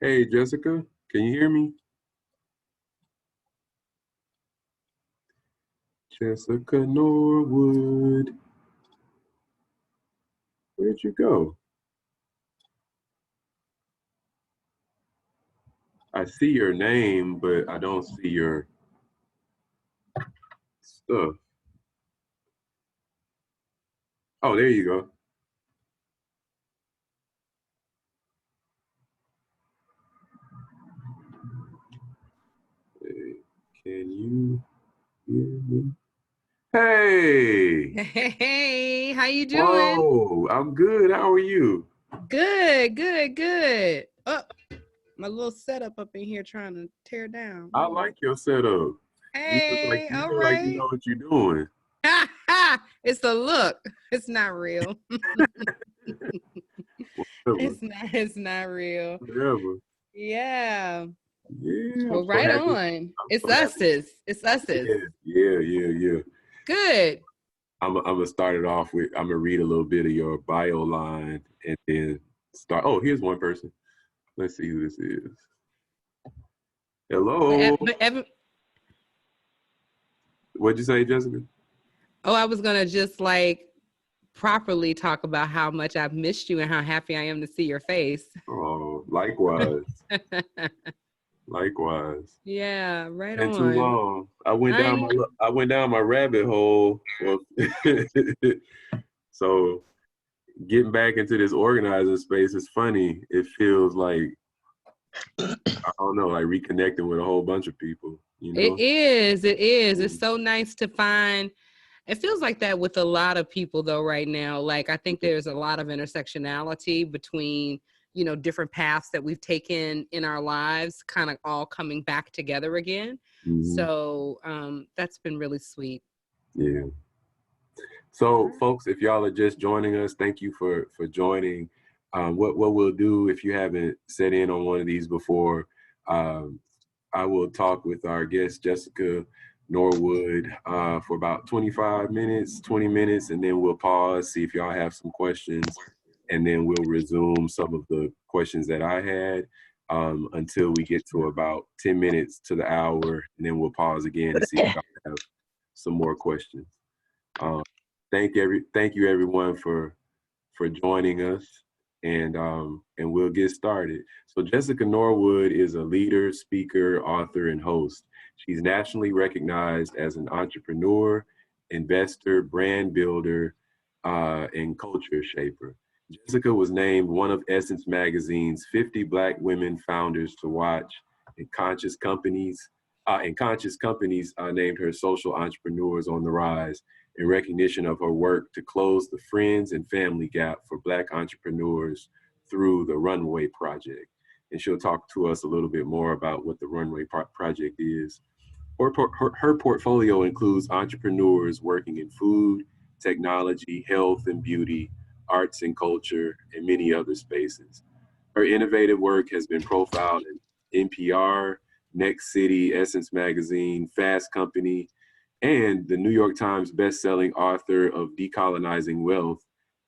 Hey, Jessica, can you hear me? Jessica Norwood, where'd you go? I see your name, but I don't see your stuff. Oh, there you go. Hey, can you hear me? Hey! Hey, how you doing? Whoa, I'm good. How are you? Good, good, good. Oh, my little setup up in here trying to tear down. I Hold like on. your setup. Hey, You all look like you right. know what you're doing. It's the look. It's not real. Whatever, It's not real. whatever. Yeah. Yeah, I'm Well, so right happy. on. I'm It's so happy. us's. It's us's. Yeah, yeah. Good. I'm gonna start it off with. I'm gonna read a little bit of your bio line and then start. Oh, here's one person. Let's see who this is. Hello. But What'd you say, Jessica? oh, I was gonna just like properly talk about how much I've missed you and how happy I am to see your face. Oh, likewise, likewise. Yeah, right Been too on. long. I I went down my rabbit hole. Well, so getting back into this organizing space is funny. It feels like I don't know, like reconnecting with a whole bunch of people. You It know. is. It is. It's Mm-hmm. so nice to find. It feels like that with a lot of people though right now. Like I think there's a lot of intersectionality between, different paths that we've taken in our lives kind of all coming back together again. Mm-hmm. So that's been really sweet. Yeah. So, folks, if y'all are just joining us, thank you for joining. What we'll do if you haven't set in on one of these before, um, I will talk with our guest Jessica Norwood for about 25 minutes, 20 minutes, and then we'll pause, see if y'all have some questions, and then we'll resume some of the questions that I had until we get to about 10 minutes to the hour, and then we'll pause again to see if y'all have some more questions. Um, thank you everyone for joining us, and we'll get started. So Jessica Norwood is a leader, speaker, author, and host. She's nationally recognized as an entrepreneur, investor, brand builder, and culture shaper. Jessica was named one of Essence Magazine's 50 Black women founders to watch, and Conscious Companies named her social entrepreneurs on the rise in recognition of her work to close the friends and family gap for Black entrepreneurs through the Runway Project. And she'll talk to us a little bit more about what the Runway Project is. Her portfolio includes entrepreneurs working in food, technology, health and beauty, arts and culture, and many other spaces. Her innovative work has been profiled in NPR, Next City, Essence Magazine, Fast Company, and the New York Times bestselling author of Decolonizing Wealth,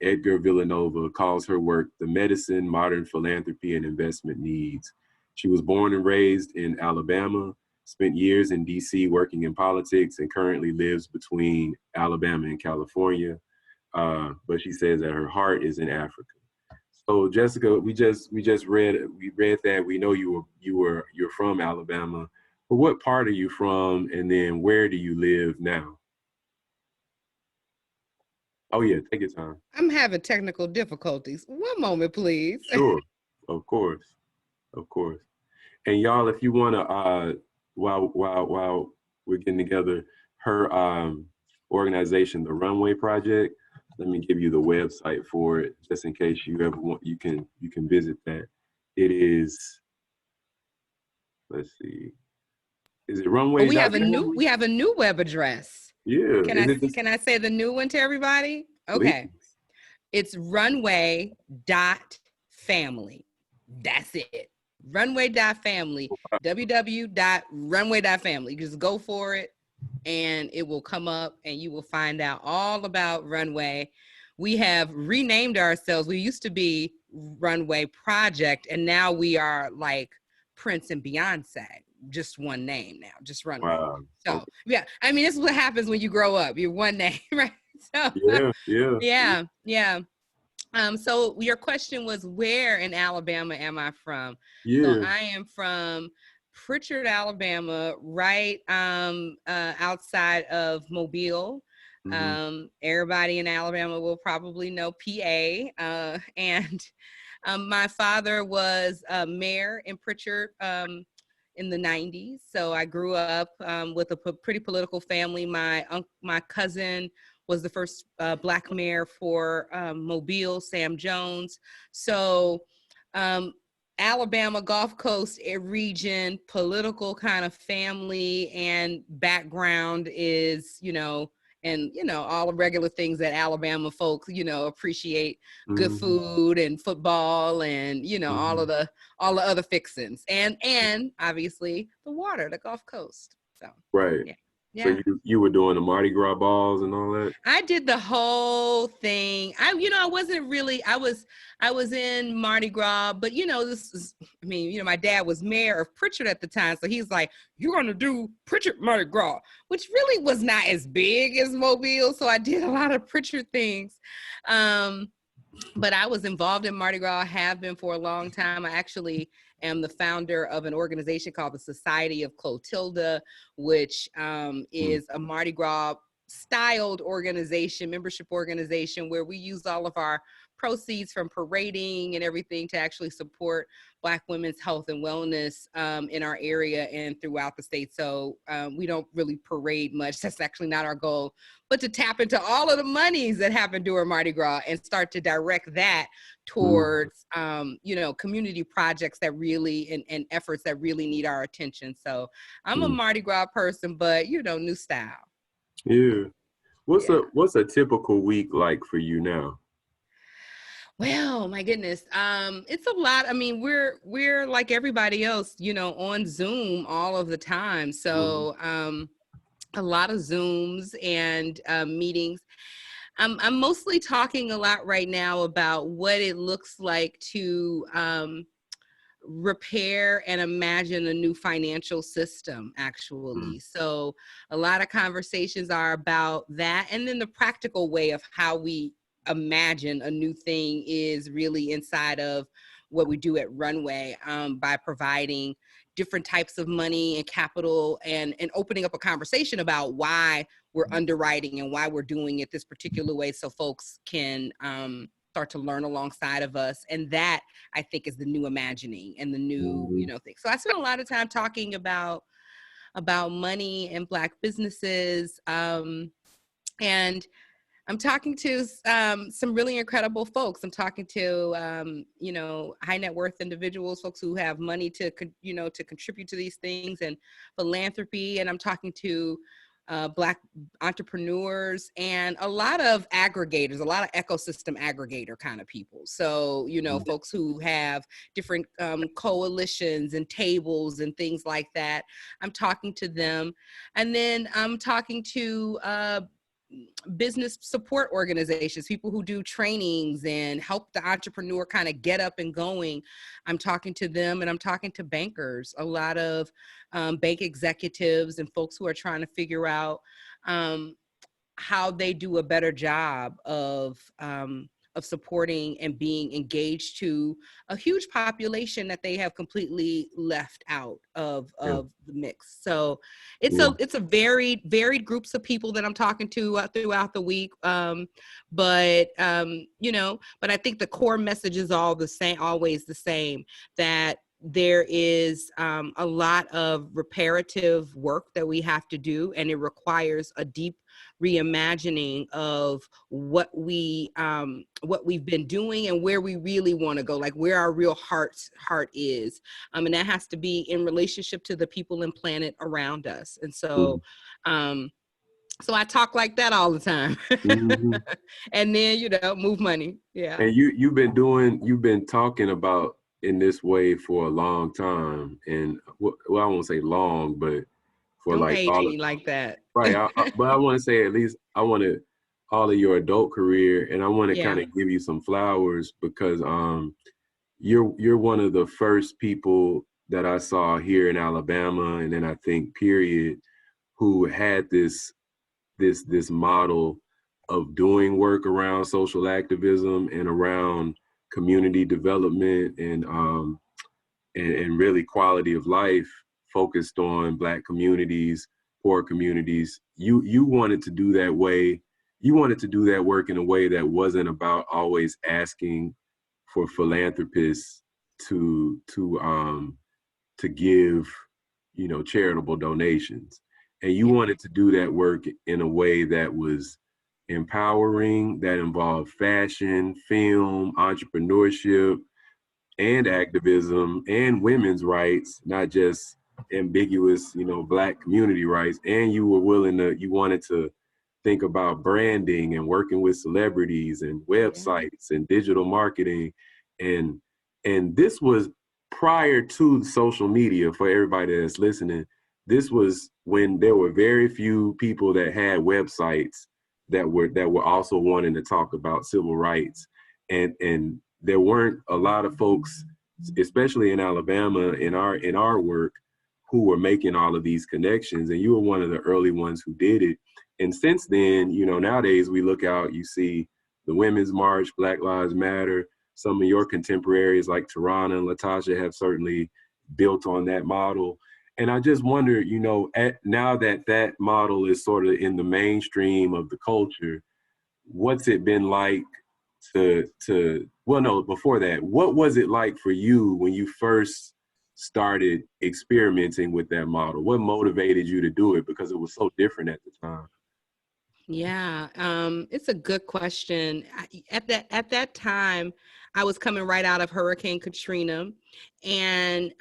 Edgar Villanova, calls her work the medicine modern philanthropy and investment needs. She was born and raised in Alabama, spent years in DC working in politics, and currently lives between Alabama and California. But she says that her heart is in Africa. So Jessica, we read that we know you're from Alabama. But what part are you from, and then where do you live now? Oh yeah, take your time. I'm having technical difficulties. One moment, please. Sure, of course, of course. And y'all, if you wanna, while we're getting together, her organization, the Runway Project. Let me give you the website for it, just in case you ever want. You can visit that. It is. Let's see. Is it Oh, runway we dot have a new family? we have a new web address. Yeah. Can Is I it this? can I say the new one to everybody? Please. Okay. It's runway dot Family. That's it. Runway.family, www.runway.family. Just go for it and it will come up and you will find out all about Runway. We have renamed ourselves. We used to be Runway Project, and now we are like Prince and Beyonce. Just one name now, just Runway. Wow. So Okay. yeah, I mean, this is what happens when you grow up. You're one name, right? So Yeah. yeah. So your question was, where in Alabama am I from? So Yeah. I am from Pritchard, Alabama, right outside of Mobile. Mm-hmm. Everybody in Alabama will probably know PA. And my father was a mayor in Pritchard in the 90s. So I grew up with a pretty political family. My cousin was the first Black mayor for Mobile, Sam Jones. So Alabama, Gulf Coast region, political kind of family and background is, and all the regular things that Alabama folks, appreciate: good Mm-hmm. food and football and all Mm-hmm. of the other fixings, and obviously the water, the Gulf Coast. So Right. yeah. So Yeah. you were doing the Mardi Gras balls and all that? I did the whole thing. I wasn't really, I was in Mardi Gras, but this is, I mean, my dad was mayor of Pritchard at the time. So he's like, you're going to do Pritchard Mardi Gras, which really was not as big as Mobile. So I did a lot of Pritchard things. But I was involved in Mardi Gras, have been for a long time. I actually am the founder of an organization called the Society of Clotilda, which is a Mardi Gras styled organization, membership organization, where we use all of our proceeds from parading and everything to actually support Black women's health and wellness in our area and throughout the state. So we don't really parade much. That's actually not our goal, but to tap into all of the monies that happen during Mardi Gras and start to direct that towards, community projects that really, and efforts that really need our attention. So I'm a Mardi Gras person, but new style. Yeah. Yeah. What's a typical week like for you now? Well, my goodness. It's a lot. I mean, we're like everybody else, on Zoom all of the time. Mm-hmm. So a lot of Zooms and meetings. I'm mostly talking a lot right now about what it looks like to repair and imagine a new financial system, actually. So a lot of conversations are about that. And then the practical way of how we imagine a new thing is really inside of what we do at Runway, by providing different types of money and capital, and opening up a conversation about why we're underwriting and why we're doing it this particular way, so folks can start to learn alongside of us. And that, I think, is the new imagining and the new, thing. So I spent a lot of time talking about money and Black businesses. And I'm talking to some really incredible folks. I'm talking to, high net worth individuals, folks who have money to contribute to these things, and philanthropy. And I'm talking to Black entrepreneurs and a lot of aggregators, a lot of ecosystem aggregator kind of people. So, folks who have different coalitions and tables and things like that. I'm talking to them. And then I'm talking to business support organizations, people who do trainings and help the entrepreneur kind of get up and going. I'm talking to them, and I'm talking to bankers, a lot of bank executives and folks who are trying to figure out how they do a better job of supporting and being engaged to a huge population that they have completely left out of the mix. So it's a varied groups of people that I'm talking to throughout the week. But I think the core message is always the same, that there is a lot of reparative work that we have to do, and it requires a deep reimagining of what we've been doing and where we really want to go, like where our real heart is, and that has to be in relationship to the people and planet around us. And so So I talk like that all the time. Hmm. And then, move money. Yeah. And you've been talking about in this way for a long time, and well, I won't say long, but for Don't like age all of, me like that. right. But I want to say at least I want to all of your adult career, and I want to kind Yeah. of give you some flowers because you're one of the first people that I saw here in Alabama, and then I think period, who had this model of doing work around social activism and around community development and really quality of life focused on Black communities, poor communities. You wanted to do that way. You wanted to do that work in a way that wasn't about always asking for philanthropists to give, charitable donations. And you Yeah. wanted to do that work in a way that was empowering, that involved fashion, film, entrepreneurship, and activism and women's rights, not just ambiguous, Black community rights. And you wanted to think about branding and working with celebrities and Yeah. websites and digital marketing. And and this was prior to social media for everybody that's listening. This was when there were very few people that had websites that were also wanting to talk about civil rights. And there weren't a lot of folks, especially in Alabama, in our work, who were making all of these connections. And you were one of the early ones who did it. And since then, nowadays we look out, you see the Women's March, Black Lives Matter. Some of your contemporaries like Tarana and Latasha have certainly built on that model. And I just wonder, now that that model is sort of in the mainstream of the culture, what's it been like to well, no, before that, what was it like for you when you first started experimenting with that model? What motivated you to do it? Because it was so different at the time. Yeah, it's a good question. At that time, I was coming right out of Hurricane Katrina, and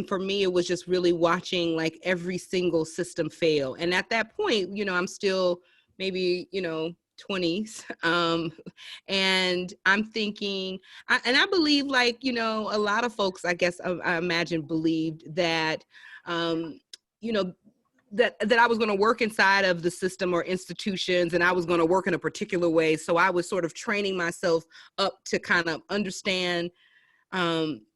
for me, it was just really watching like every single system fail. And at that point, I'm still maybe 20s, and I'm thinking, and I believe like a lot of folks, I guess I imagine believed that. Um, you know that I was going to work inside of the system or institutions, and I was going to work in a particular way. So I was sort of training myself up to kind of understand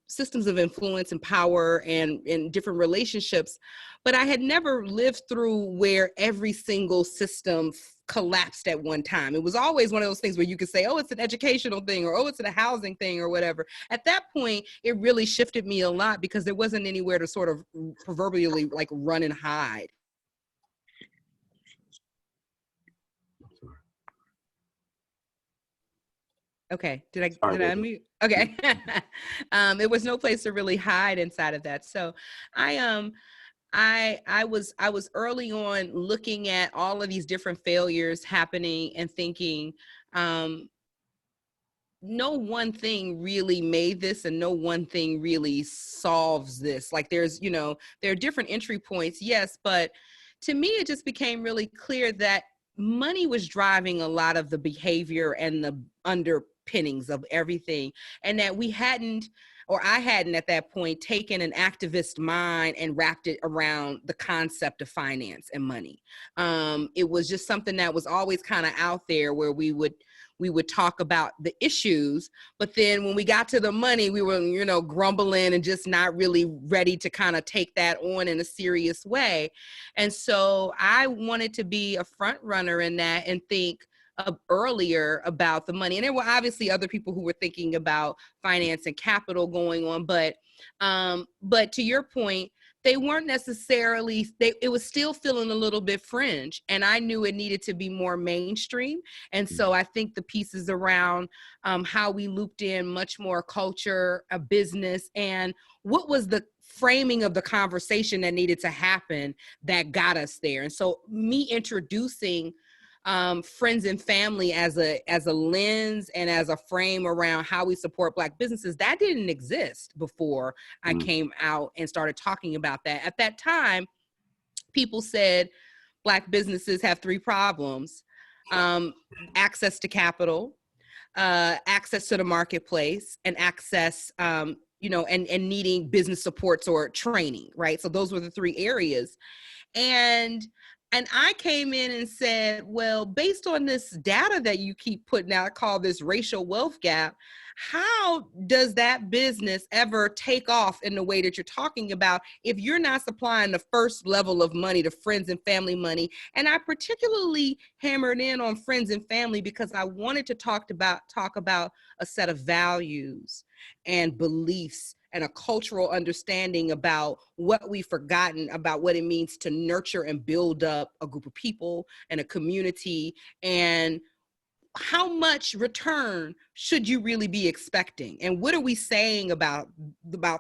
systems of influence and power and different relationships. But I had never lived through where every single system collapsed at one time. It was always one of those things where you could say, oh, it's an educational thing, or oh, it's a housing thing, or whatever. At that point, it really shifted me a lot because there wasn't anywhere to sort of proverbially like run and hide. Okay. Sorry Did I about that. unmute? Okay. There was no place to really hide inside of that. So I I was early on looking at all of these different failures happening and thinking, um, no one thing really made this and no one thing really solves this. Like there are different entry points, yes, but to me it just became really clear that money was driving a lot of the behavior and the underpinnings of everything, and that we hadn't, or I hadn't at that point, taken an activist mind and wrapped it around the concept of finance and money. It was just something that was always kind of out there where we would talk about the issues, but then when we got to the money, we were, grumbling and just not really ready to kind of take that on in a serious way. And so I wanted to be a front runner in that and think earlier about the money. And there were obviously other people who were thinking about finance and capital going on, but to your point, they weren't necessarily, it was still feeling a little bit fringe, and I knew it needed to be more mainstream. And so I think the pieces around how we looped in much more culture, a business, and what was the framing of the conversation that needed to happen that got us there. And so me introducing friends and family as a lens and as a frame around how we support Black businesses, that didn't exist before I Mm. came out and started talking about that. At that time, people said Black businesses have three problems: um, access to capital, access to the marketplace, and access, and needing business supports or training, right? So those were the three areas. And I came in and said, well, based on this data that you keep putting out, I call this racial wealth gap, how does that business ever take off in the way that you're talking about if you're not supplying the first level of money, to friends and family money? And I particularly hammered in on friends and family because I wanted to talk about a set of values and beliefs and a cultural understanding about what we've forgotten about what it means to nurture and build up a group of people and a community, and how much return should you really be expecting, and what are we saying about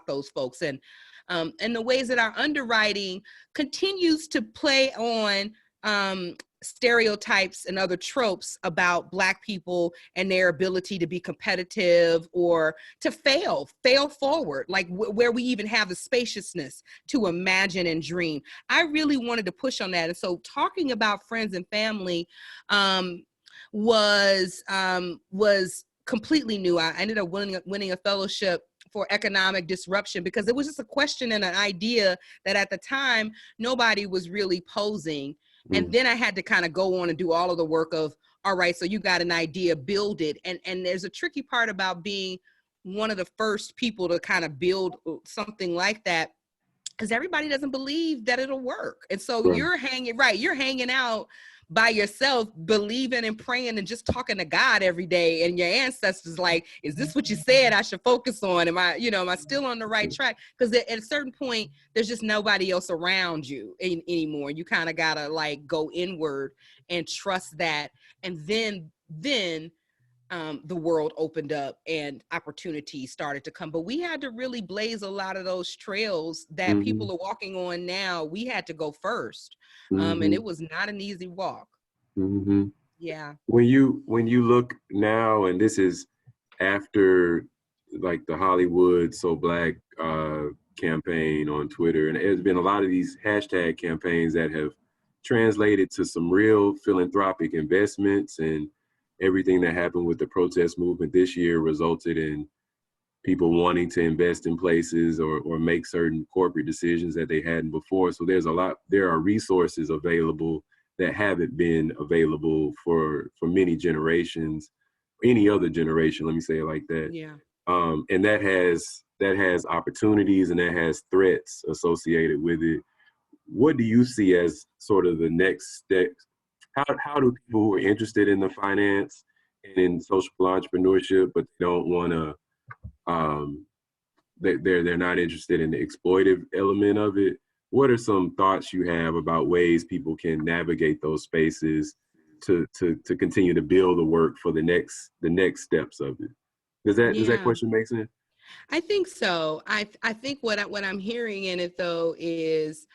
those folks, and the ways that our underwriting continues to play on stereotypes and other tropes about Black people and their ability to be competitive or to fail forward, like where we even have the spaciousness to imagine and dream. I really wanted to push on that. And so talking about friends and family was completely new. I ended up winning a fellowship for economic disruption because it was just a question and an idea that at the time nobody was really posing. And then I had to kind of go on and do all of the work of, all right, so you got an idea, build it. And there's a tricky part about being one of the first people to kind of build something like that, because everybody doesn't believe that it'll work. And so you're hanging out by yourself, believing and praying and just talking to God every day. And your ancestors like, is this what you said I should focus on? Am I still on the right track? Because at a certain point, there's just nobody else around you anymore. You kind of gotta like go inward and trust that. And then the world opened up and opportunities started to come. But we had to really blaze a lot of those trails that people are walking on now. We had to go first. And it was not an easy walk. Yeah. When you look now, and this is after like the Hollywood So Black campaign on Twitter, and there's been a lot of these hashtag campaigns that have translated to some real philanthropic investments, and everything that happened with the protest movement this year resulted in people wanting to invest in places or make certain corporate decisions that they hadn't before. So there are resources available that haven't been available for many generations, any other generation, let me say it like that. Yeah. And that has opportunities and that has threats associated with it. What do you see as sort of the next step? How do people who are interested in the finance and in social entrepreneurship, but they don't want to, they're not interested in the exploitive element of it, what are some thoughts you have about ways people can navigate those spaces to continue to build the work for the next steps of it? Does that question make sense? I think so. I think what I'm hearing in it though is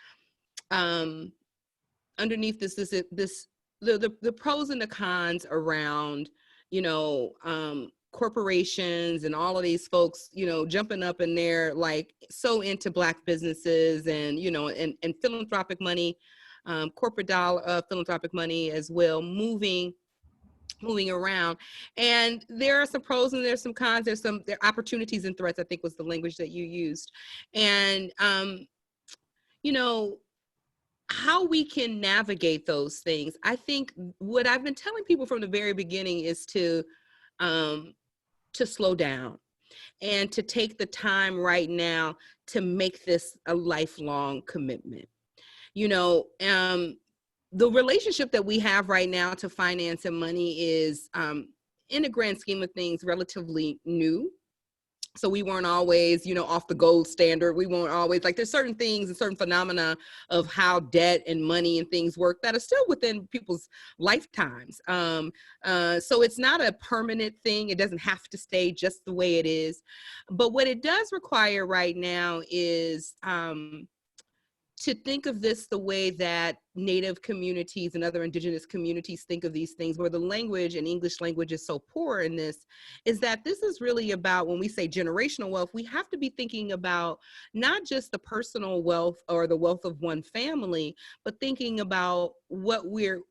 underneath this the pros and the cons around, corporations and all of these folks, jumping up in there, like so into Black businesses and, and philanthropic money, corporate dollar, philanthropic money as well, moving around. And there are some pros and there's some cons. There are opportunities and threats, I think was the language that you used. And, how we can navigate those things. I think what I've been telling people from the very beginning is to slow down and to take the time right now to make this a lifelong commitment. The relationship that we have right now to finance and money is, in the grand scheme of things, relatively new. So we weren't always, off the gold standard. We weren't always like, there's certain things and certain phenomena of how debt and money and things work that are still within people's lifetimes. So it's not a permanent thing. It doesn't have to stay just the way it is. But what it does require right now is to think of this the way that Native communities and other indigenous communities think of these things, where the language and English language is so poor in this, is that this is really about, when we say generational wealth, we have to be thinking about not just the personal wealth or the wealth of one family, but thinking about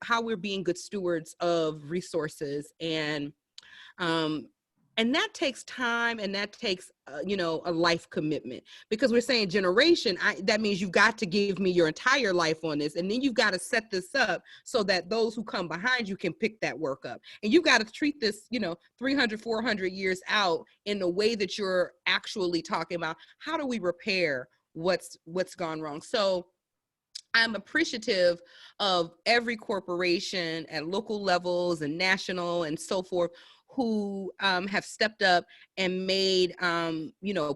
how we're being good stewards of resources. Um, and that takes time, and that takes a life commitment, because we're saying generation. That means you've got to give me your entire life on this, and then you've got to set this up so that those who come behind you can pick that work up, and you've got to treat this 300 400 years out in the way that you're actually talking about how do we repair what's gone wrong. So I'm appreciative of every corporation at local levels and national and so forth who have stepped up and made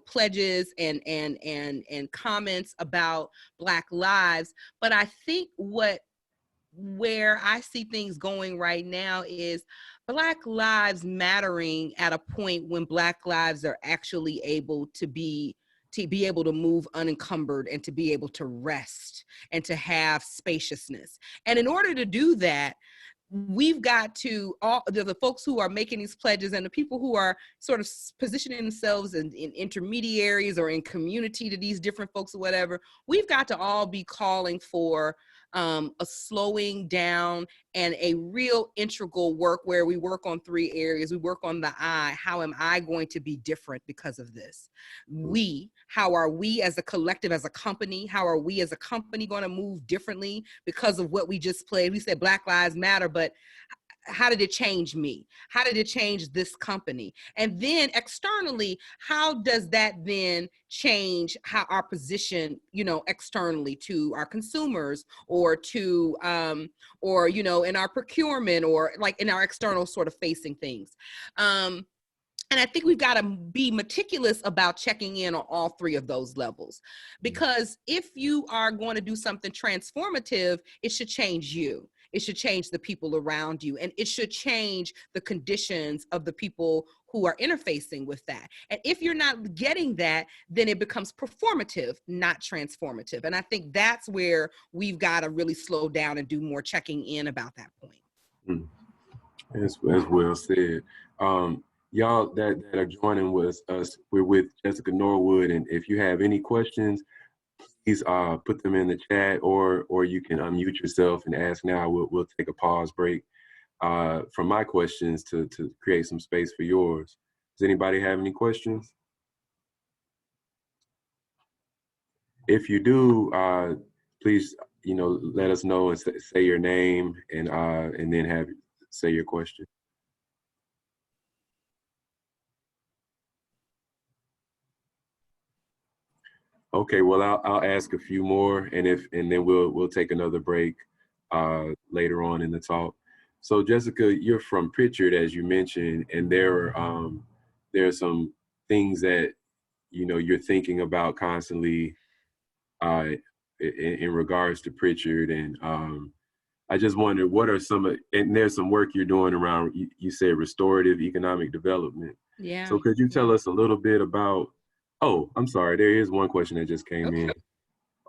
pledges and comments about Black lives. But I think where I see things going right now is Black lives mattering at a point when Black lives are actually able to be able to move unencumbered and to be able to rest and to have spaciousness. And in order to do that, we've got to, all the folks who are making these pledges and the people who are sort of positioning themselves in intermediaries or in community to these different folks or whatever, we've got to all be calling for a slowing down and a real integral work where we work on three areas. We work on the I. How am I going to be different because of this? We, how are we as a collective, as a company, how are we as a company going to move differently because of what we just played? We said Black Lives Matter, but how did it change me? How did it change this company? And then externally, how does that then change how our position, externally to our consumers or to, in our procurement or like in our external sort of facing things. And I think we've got to be meticulous about checking in on all three of those levels, because if you are going to do something transformative, it should change you. It should change the people around you, and it should change the conditions of the people who are interfacing with that. And if you're not getting that, then it becomes performative, not transformative. And I think that's where we've got to really slow down and do more checking in about that point. As well said. Y'all that are joining with us, we're with Jessica Norwood, and if you have any questions, please put them in the chat, or you can unmute yourself and ask now. We'll take a pause break from my questions to create some space for yours. Does anybody have any questions? If you do, please let us know and say your name and then say your question. Okay, well, I'll ask a few more, and then we'll take another break later on in the talk. So, Jessica, you're from Pritchard, as you mentioned, and there are some things that you're thinking about constantly in regards to Pritchard, and I just wondered what are and there's some work you're doing around. You said restorative economic development. Yeah. So, could you tell us a little bit about? Oh, I'm sorry. There is one question that just came in.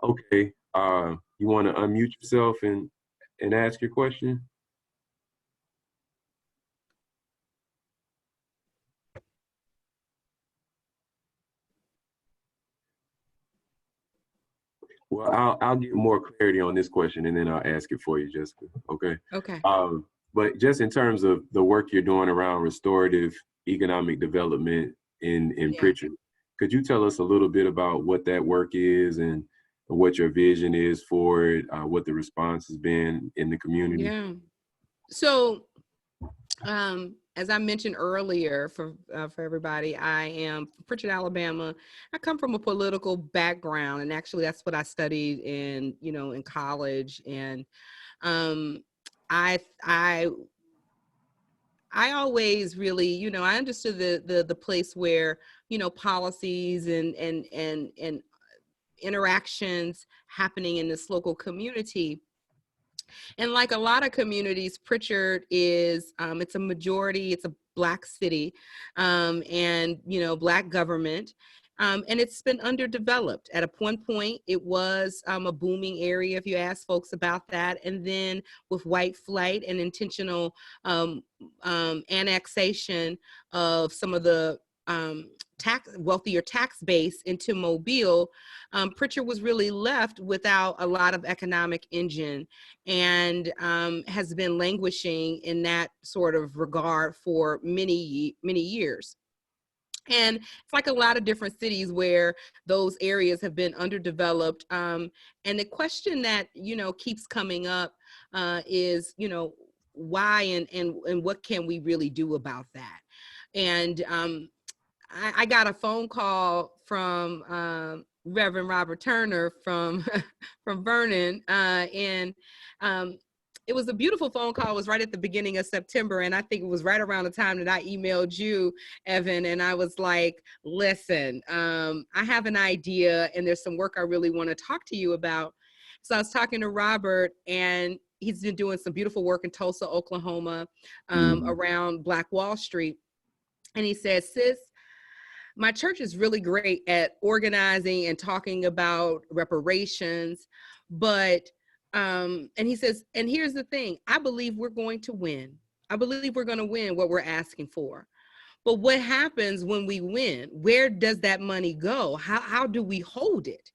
Okay. You want to unmute yourself and ask your question? Well, I'll get more clarity on this question and then I'll ask it for you, Jessica. Okay. Okay. But just in terms of the work you're doing around restorative economic development in Pritchard, could you tell us a little bit about what that work is and what your vision is for it, what the response has been in the community? Yeah. So, as I mentioned earlier, for everybody, I am from Pritchard, Alabama. I come from a political background, and actually, that's what I studied in college. And I always really, I understood the place where policies and interactions happening in this local community. And like a lot of communities, Pritchard is, it's a majority, it's a Black city, and, Black government. And it's been underdeveloped. At one point, it was a booming area, if you ask folks about that. And then with white flight and intentional annexation of some of the wealthier tax base into Mobile, Pritchard was really left without a lot of economic engine, and has been languishing in that sort of regard for many years. And it's like a lot of different cities where those areas have been underdeveloped. And the question that, keeps coming up is, why and what can we really do about that? And I got a phone call from Reverend Robert Turner from from Vernon, and it was a beautiful phone call. It was right at the beginning of September, and I think it was right around the time that I emailed you, Evan, and I was like, listen, I have an idea, and there's some work I really want to talk to you about. So I was talking to Robert, and he's been doing some beautiful work in Tulsa, Oklahoma, around Black Wall Street. And he says, sis, my church is really great at organizing and talking about reparations, but and he says, and here's the thing, I believe we're going to win. I believe we're going to win what we're asking for. But what happens when we win? Where does that money go? How do we hold it?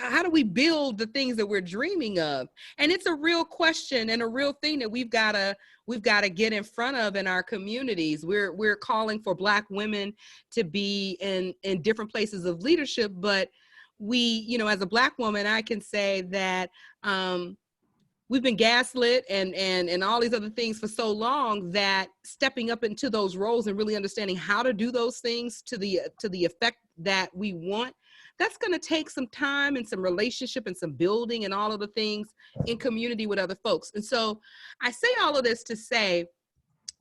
How do we build the things that we're dreaming of? And it's a real question and a real thing that we've got to get in front of in our communities. We're calling for Black women to be in different places of leadership, but we, as a Black woman, I can say that we've been gaslit and all these other things for so long that stepping up into those roles and really understanding how to do those things to the effect that we want, that's going to take some time and some relationship and some building and all of the things in community with other folks. And so I say all of this to say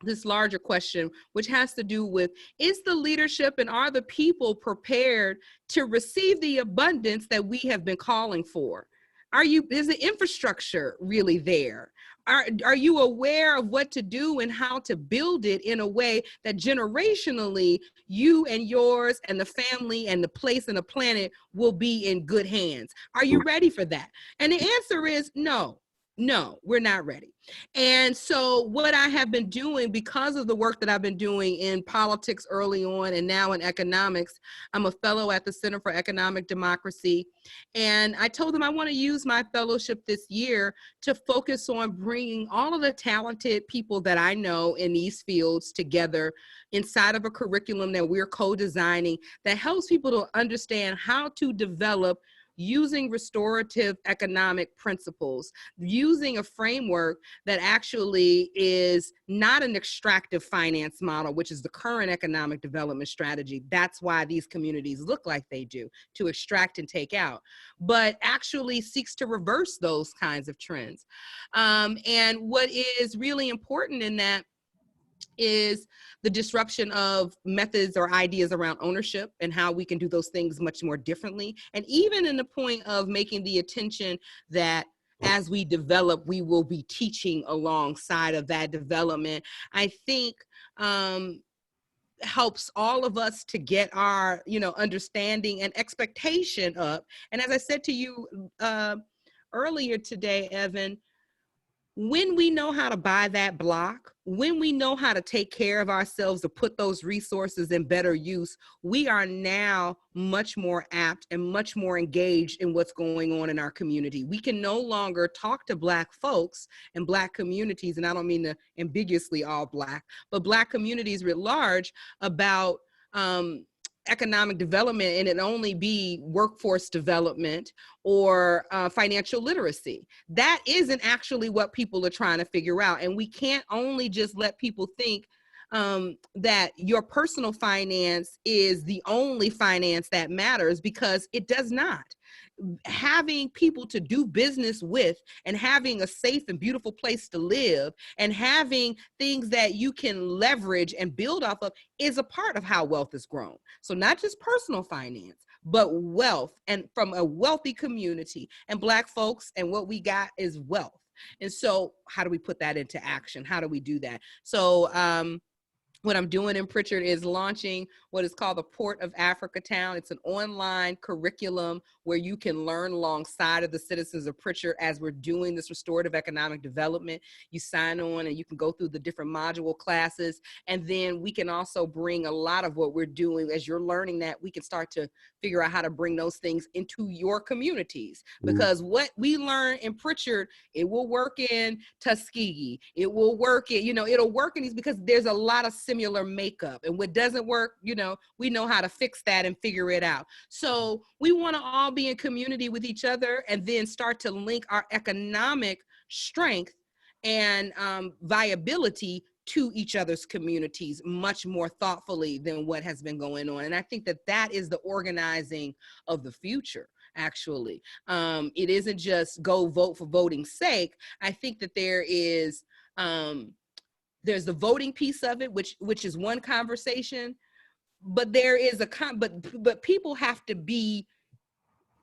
this larger question, which has to do with, is the leadership and are the people prepared to receive the abundance that we have been calling for? Is the infrastructure really there? Are you aware of what to do and how to build it in a way that generationally you and yours and the family and the place and the planet will be in good hands? Are you ready for that? And the answer is no. No, we're not ready. And so what I have been doing, because of the work that I've been doing in politics early on and now in economics, I'm a fellow at the Center for Economic Democracy. And I told them I want to use my fellowship this year to focus on bringing all of the talented people that I know in these fields together inside of a curriculum that we're co-designing that helps people to understand how to develop using restorative economic principles, using a framework that actually is not an extractive finance model, which is the current economic development strategy. That's why these communities look like they do, to extract and take out, but actually seeks to reverse those kinds of trends. And what is really important in that is the disruption of methods or ideas around ownership and how we can do those things much more differently. And even in the point of making the attention that as we develop, we will be teaching alongside of that development, I think helps all of us to get our, understanding and expectation up. And as I said to you earlier today, Evan, when we know how to buy that block, when we know how to take care of ourselves to put those resources in better use, we are now much more apt and much more engaged in what's going on in our community. We can no longer talk to Black folks and Black communities, and I don't mean to ambiguously all Black, but Black communities writ large about economic development and it only be workforce development or financial literacy. That isn't actually what people are trying to figure out. And we can't only just let people think that your personal finance is the only finance that matters, because it does not. Having people to do business with and having a safe and beautiful place to live and having things that you can leverage and build off of is a part of how wealth is grown. So not just personal finance, but wealth, and from a wealthy community. And Black folks, and what we got is wealth. And so how do we put that into action? How do we do that? So what I'm doing in Pritchard is launching what is called the Port of Africa Town. It's an online curriculum where you can learn alongside of the citizens of Pritchard as we're doing this restorative economic development. You sign on and you can go through the different module classes. And then we can also bring a lot of what we're doing as you're learning that we can start to figure out how to bring those things into your communities. Because what we learn in Pritchard, it will work in Tuskegee. It will work in, it'll work in these because there's a lot of similar makeup, and what doesn't work, we know how to fix that and figure it out. So we want to all be in community with each other and then start to link our economic strength and viability to each other's communities much more thoughtfully than what has been going on. And I think that that is the organizing of the future. Actually, it isn't just go vote for voting's sake. I think that there's the voting piece of it, which is one conversation, but there is but people have to be,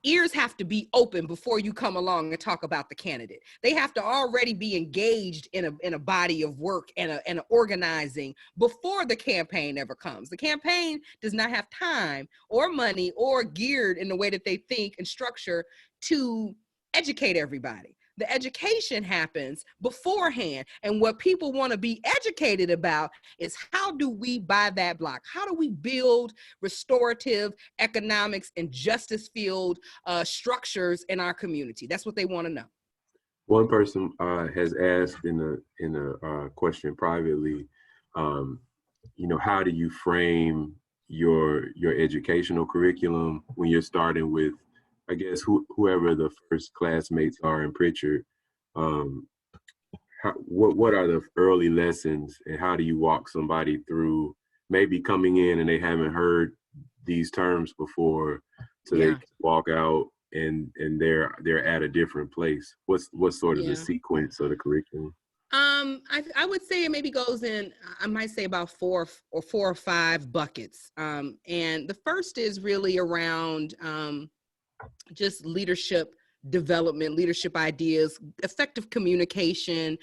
ears have to be open before you come along and talk about the candidate. They have to already be engaged in a body of work and a organizing before the campaign ever comes. The campaign does not have time or money or geared in the way that they think and structure to educate everybody. The education happens beforehand. And what people want to be educated about is, how do we buy that block? How do we build restorative economics and justice field structures in our community? That's what they want to know. One person has asked in a question privately, how do you frame your educational curriculum when you're starting with, I guess, whoever the first classmates are in Pritchard? What are the early lessons, and how do you walk somebody through maybe coming in and they haven't heard these terms before, so they walk out and they're at a different place? What's sort of the sequence of the curriculum? I would say it maybe goes in, I might say about four or five buckets. And the first is really around just leadership development, leadership ideas, effective communication,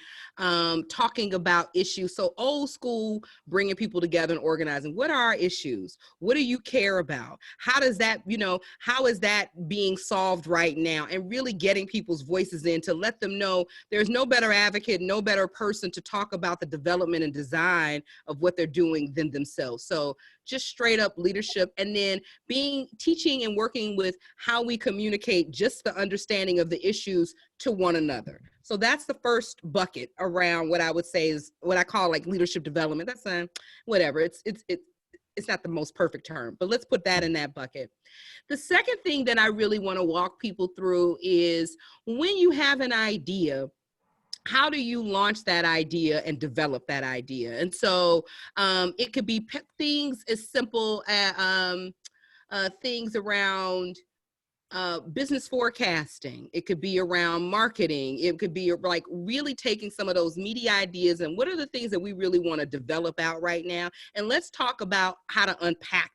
talking about issues. So old school, bringing people together and organizing. What are our issues? What do you care about? How does that, how is that being solved right now? And really getting people's voices in to let them know there's no better advocate, no better person to talk about the development and design of what they're doing than themselves. So just straight up leadership, and then teaching and working with how we communicate, just the understanding of the issues to one another. So that's the first bucket around what I would say is what I call like leadership development. That's whatever. It's not the most perfect term, but let's put that in that bucket. The second thing that I really want to walk people through is, when you have an idea, how do you launch that idea and develop that idea? And so it could be things as simple as things around business forecasting. It could be around marketing. It could be like really taking some of those meaty ideas and what are the things that we really want to develop out right now? And let's talk about how to unpack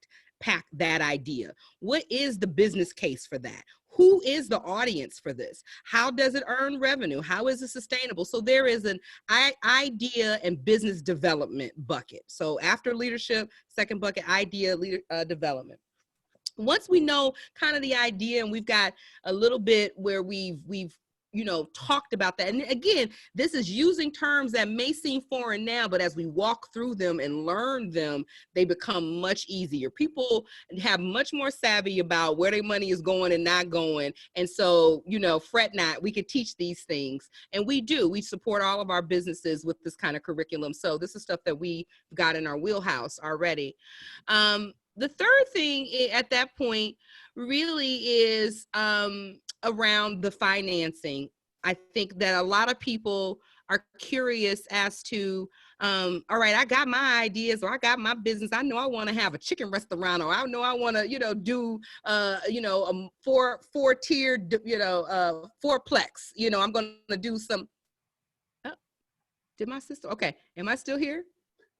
that idea. What is the business case for that? Who is the audience for this? How does it earn revenue? How is it sustainable? So there is an idea and business development bucket. So after leadership, second bucket, idea, development. Once we know kind of the idea and we've got a little bit where we've talked about that. And again, this is using terms that may seem foreign now, but as we walk through them and learn them, they become much easier. People have much more savvy about where their money is going and not going. And so, fret not, we can teach these things. And we do. We support all of our businesses with this kind of curriculum. So this is stuff that we got in our wheelhouse already. The third thing at that point really is around the financing. I think that a lot of people are curious as to, all right, I got my ideas, or I got my business. I know I want to have a chicken restaurant, or I know I want to, do, a four-tiered, fourplex. I'm going to do some. Oh, did my sister? Okay, am I still here?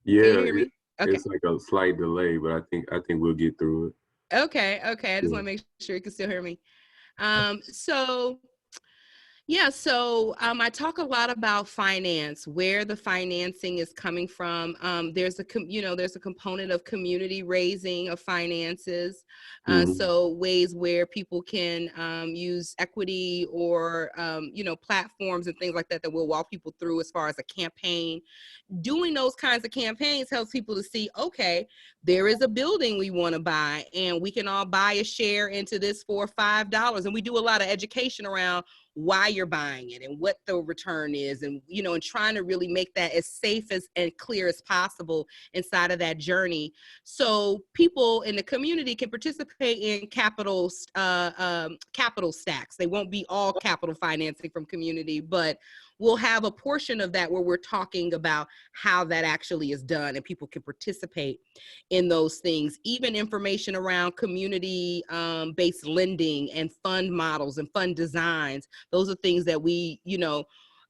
Yeah, can you hear me? Okay. It's like a slight delay, but I think we'll get through it. Okay. I just want to make sure you can still hear me. So Yeah, so I talk a lot about finance, where the financing is coming from. There's a component of community raising of finances. Hmm. So ways where people can use equity or platforms and things like that that will walk people through as far as a campaign. Doing those kinds of campaigns helps people to see, okay, there is a building we want to buy and we can all buy a share into this for $5. And we do a lot of education around why you're buying it and what the return is, and and trying to really make that as safe as and clear as possible inside of that journey, so people in the community can participate in capital stacks. They won't be all capital financing from community, but we'll have a portion of that where we're talking about how that actually is done, and people can participate in those things. Even information around community based lending and fund models and fund designs. Those are things that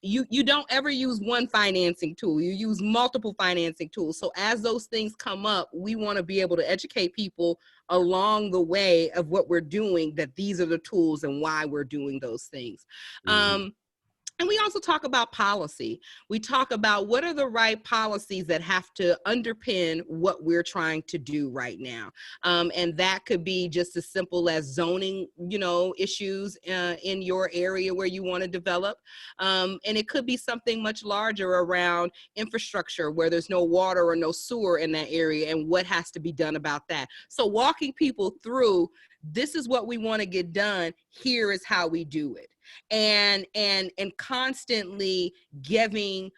you don't ever use one financing tool. You use multiple financing tools. So as those things come up, we want to be able to educate people along the way of what we're doing, that these are the tools and why we're doing those things. Hmm. And we also talk about policy. We talk about what are the right policies that have to underpin what we're trying to do right now. And that could be just as simple as zoning, issues in your area where you want to develop. And it could be something much larger around infrastructure where there's no water or no sewer in that area and what has to be done about that. So walking people through, this is what we want to get done. Here is how we do it, and constantly giving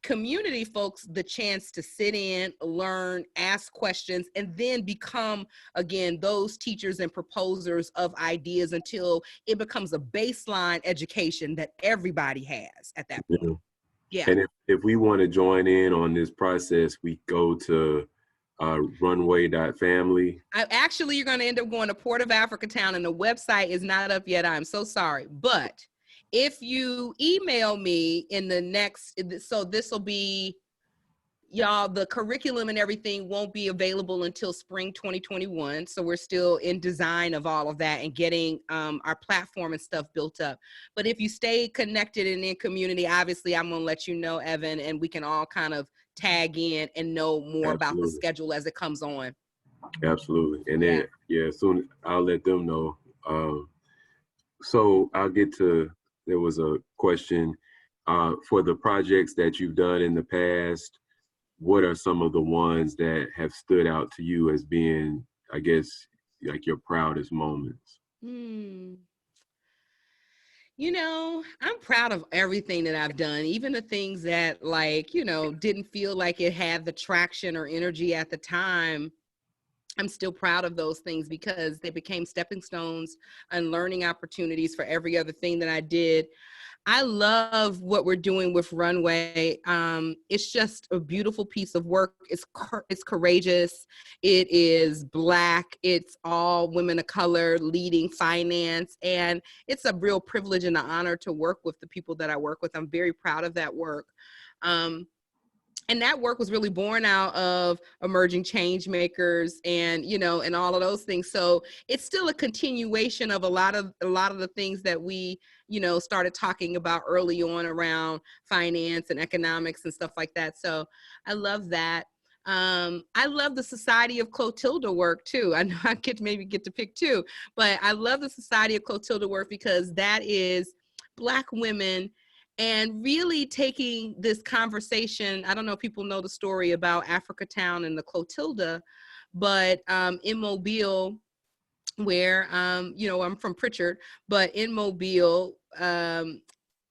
community folks the chance to sit in, learn, ask questions, and then become, again, those teachers and proposers of ideas until it becomes a baseline education that everybody has at that point. Yeah. Yeah. And if we want to join in on this process, we go to runway.family. You're going to end up going to Port of Africa Town, and the website is not up yet. I'm so sorry. But if you email me in the next, so this will be, y'all, the curriculum and everything won't be available until spring 2021. So we're still in design of all of that and getting our platform and stuff built up. But if you stay connected and in community, obviously I'm going to let you know, Evan, and we can all kind of tag in and know more about the Absolutely. schedule as it comes on. Absolutely. And Yeah. then, yeah, soon I'll let them know. So I'll get to, there was a question for the projects that you've done in the past. What are some of the ones that have stood out to you as being, I guess, like your proudest moments? Hmm. I'm proud of everything that I've done, even the things that, like, didn't feel like it had the traction or energy at the time. I'm still proud of those things because they became stepping stones and learning opportunities for every other thing that I did. I love what we're doing with Runway. It's just a beautiful piece of work. It's courageous. It is Black. It's all women of color leading finance. And it's a real privilege and an honor to work with the people that I work with. I'm very proud of that work. And that work was really born out of emerging change makers and all of those things. So it's still a continuation of a lot of the things that we started talking about early on around finance and economics and stuff like that. So I love that. I love the Society of Clotilda work too. I know I maybe get to pick two, but I love the Society of Clotilda work because that is Black women and really taking this conversation. I don't know if people know the story about Africa Town and the Clotilda, but in Mobile, where I'm from Pritchard, but in Mobile, the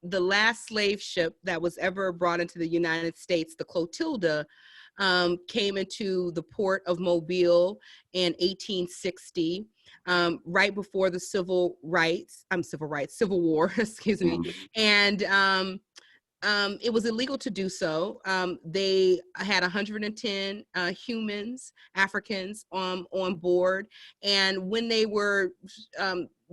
last slave ship that was ever brought into the United States, the Clotilda, came into the port of Mobile in 1860, right before the Civil War, excuse me. Mhm. And it was illegal to do so. They had 110 humans, Africans, on board. And when they were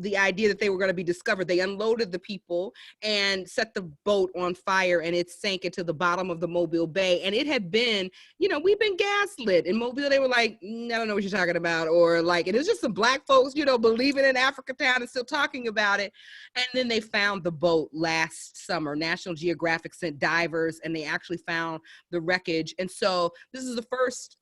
the idea that they were going to be discovered, they unloaded the people and set the boat on fire, and it sank into the bottom of the Mobile Bay. And it had been, we've been gaslit in Mobile. They were like, I don't know what you're talking about, or like, and it was just some black folks, believing in Africa Town and still talking about it. And then they found the boat last summer. National Geographic sent divers, and they actually found the wreckage. And so this is the first,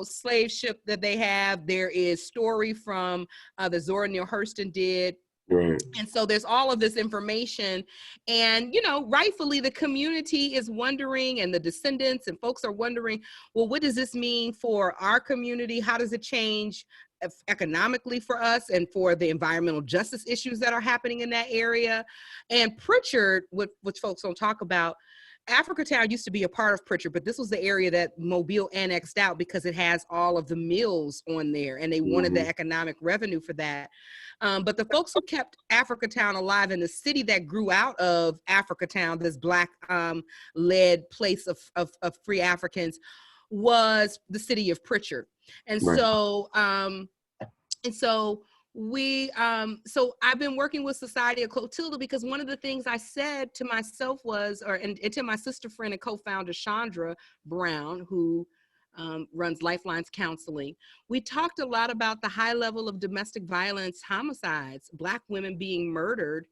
slave ship that they have. There is story from that Zora Neale Hurston did. Right. And so there's all of this information, and, rightfully the community is wondering, and the descendants and folks are wondering, well, what does this mean for our community? How does it change economically for us and for the environmental justice issues that are happening in that area? And Pritchard, which folks don't talk about, Africatown used to be a part of Pritchard, but this was the area that Mobile annexed out because it has all of the mills on there, and they wanted the economic revenue for that. But the folks who kept Africatown alive, in the city that grew out of Africatown, this Black led place of free Africans, was the city of Pritchard. And Right. so I've been working with Society of Clotilda, because one of the things I said to myself was, and to my sister friend and co-founder Chandra Brown, who runs Lifelines Counseling, we talked a lot about the high level of domestic violence homicides, Black women being murdered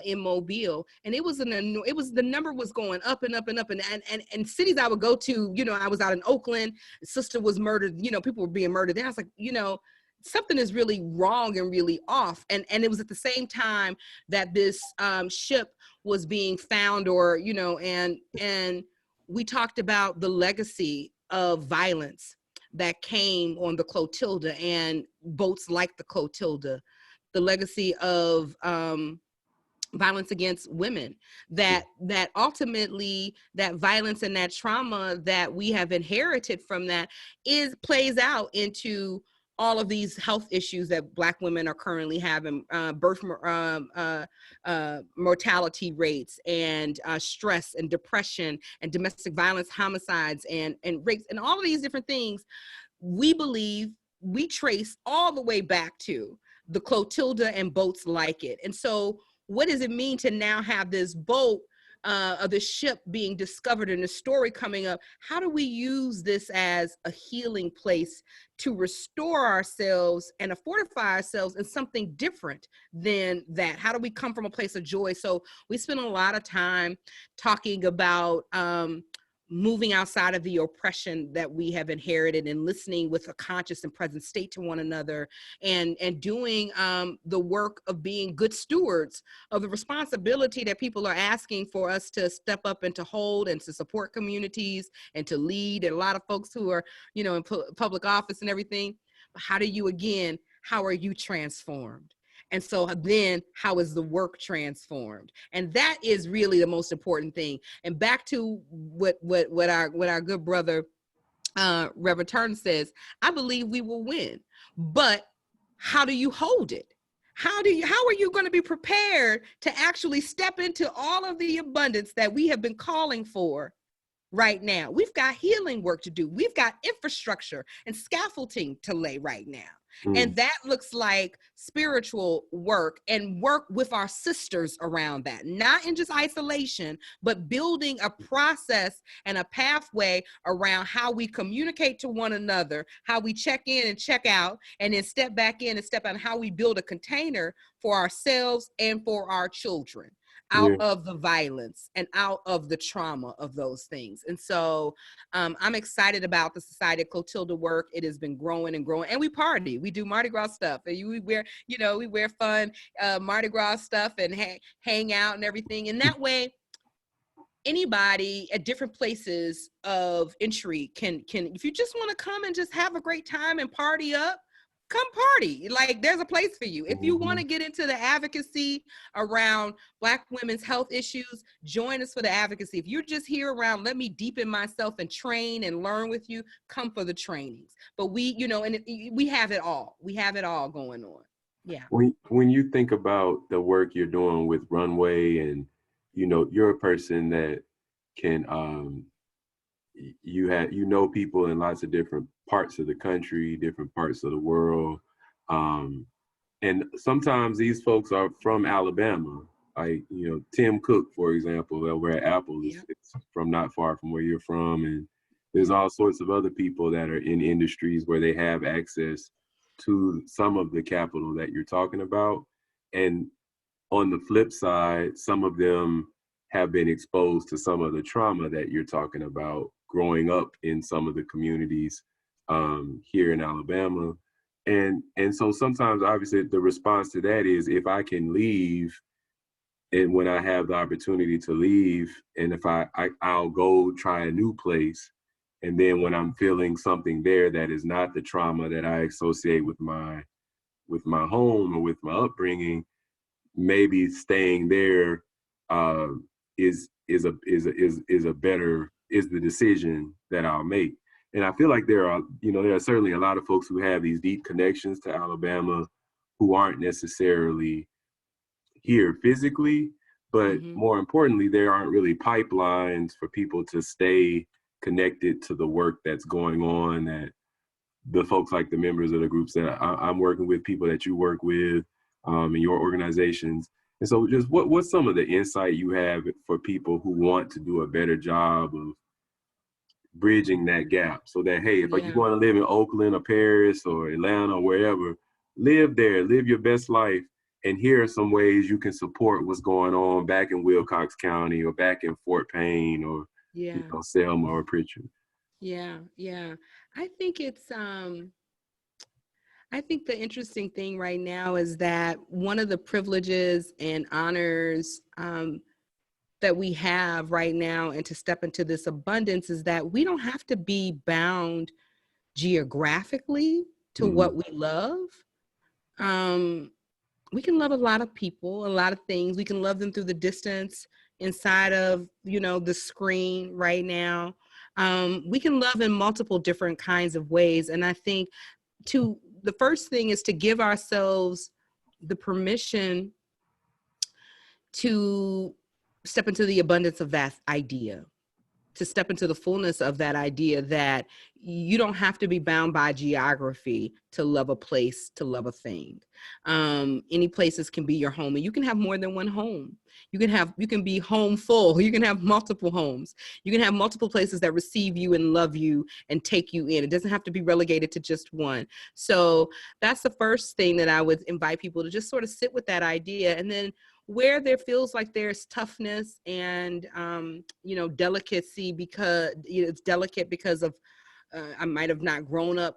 in Mobile, and the number was going up and up and up, and cities I would go to, I was out in Oakland, sister was murdered, people were being murdered there. I was like, something is really wrong and really off. And it was at the same time that this ship was being found, or, and we talked about the legacy of violence that came on the Clotilda and boats like the Clotilda, the legacy of violence against women, that ultimately that violence and that trauma that we have inherited from that plays out into all of these health issues that Black women are currently having, birth mortality rates, and stress and depression and domestic violence homicides and rapes, and all of these different things. We believe we trace all the way back to the Clotilda and boats like it. And so what does it mean to now have this boat of the ship being discovered and the story coming up? How do we use this as a healing place to restore ourselves and to fortify ourselves in something different than that? How do we come from a place of joy? So we spend a lot of time talking about moving outside of the oppression that we have inherited, and listening with a conscious and present state to one another, and doing the work of being good stewards of the responsibility that people are asking for us to step up and to hold and to support communities and to lead. And a lot of folks who are, in public office and everything. But how are you transformed? And so then how is the work transformed? And that is really the most important thing. And back to what our good brother, Reverend Turner says, I believe we will win, but how do you hold it? How are you going to be prepared to actually step into all of the abundance that we have been calling for right now? We've got healing work to do. We've got infrastructure and scaffolding to lay right now. And that looks like spiritual work, and work with our sisters around that, not in just isolation, but building a process and a pathway around how we communicate to one another, how we check in and check out, and then step back in and step out, and how we build a container for ourselves and for our children out of the violence and out of the trauma of those things. And so I'm excited about the Society of Clotilda work. It has been growing and growing, and we party. We do Mardi Gras stuff, and we wear fun Mardi Gras stuff and hang out and everything. And that way, anybody at different places of entry can, if you just want to come and just have a great time and party up, come party. Like, there's a place for you. If you want to get into the advocacy around Black women's health issues, join us for the advocacy. If you're just here around, let me deepen myself and train and learn with you, come for the trainings. But we have it all. We have it all going on. Yeah. When you think about the work you're doing with Runway, and you're a person that can people in lots of different parts of the country, different parts of the world, and sometimes these folks are from Alabama. Like, Tim Cook, for example, over at Apple Yeah. is from not far from where you're from. And there's all sorts of other people that are in industries where they have access to some of the capital that you're talking about. And on the flip side, some of them have been exposed to some of the trauma that you're talking about growing up in some of the communities here in Alabama. And so sometimes obviously the response to that is, if I can leave, and when I have the opportunity to leave, and if I'll go try a new place, and then when I'm feeling something there that is not the trauma that I associate with my home or with my upbringing, maybe staying there uh, is the decision that I'll make. And I feel like there are certainly a lot of folks who have these deep connections to Alabama who aren't necessarily here physically, but Mm-hmm. more importantly, there aren't really pipelines for people to stay connected to the work that's going on, that the folks like the members of the groups that I'm working with, people that you work with in your organizations. And so just what's some of the insight you have for people who want to do a better job of bridging that gap, so that, hey, if you Yeah. want to live in Oakland or Paris or Atlanta or wherever, live there, live your best life. And here are some ways you can support what's going on back in Wilcox County or back in Fort Payne or, Yeah. Selma or Pritchard. Yeah. Yeah. I think it's I think the interesting thing right now is that one of the privileges and honors that we have right now, and to step into this abundance, is that we don't have to be bound geographically to Mm-hmm. what we love. Um, we can love a lot of people, a lot of things. We can love them through the distance inside of, the screen right now. We can love in multiple different kinds of ways. And I think the first thing is to give ourselves the permission to step into the abundance of that idea, to step into the fullness of that idea, that you don't have to be bound by geography to love a place, to love a thing. Any places can be your home, and you can have more than one home. You can be home full. You can have multiple homes. You can have multiple places that receive you and love you and take you in. It doesn't have to be relegated to just one. So that's the first thing that I would invite people to just sort of sit with that idea. And then where there feels like there's toughness and delicacy, because it's delicate because of I might have not grown up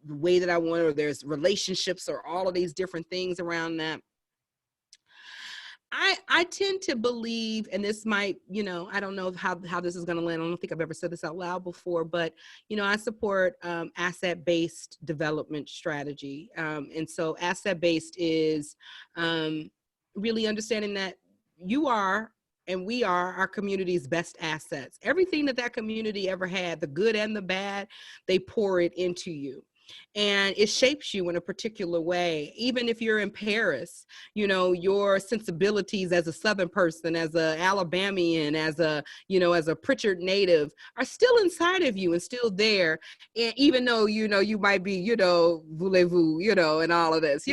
the way that I wanted, or there's relationships or all of these different things around that. I tend to believe, and this might, I don't know how this is going to land. I don't think I've ever said this out loud before, but, I support asset-based development strategy. And so asset-based is really understanding that you are and we are our community's best assets. Everything that community ever had, the good and the bad, they pour it into you. And it shapes you in a particular way. Even if you're in Paris, your sensibilities as a Southern person, as a Alabamian, as a Pritchard native, are still inside of you and still there. And even though, you might be, voulez-vous, and all of this,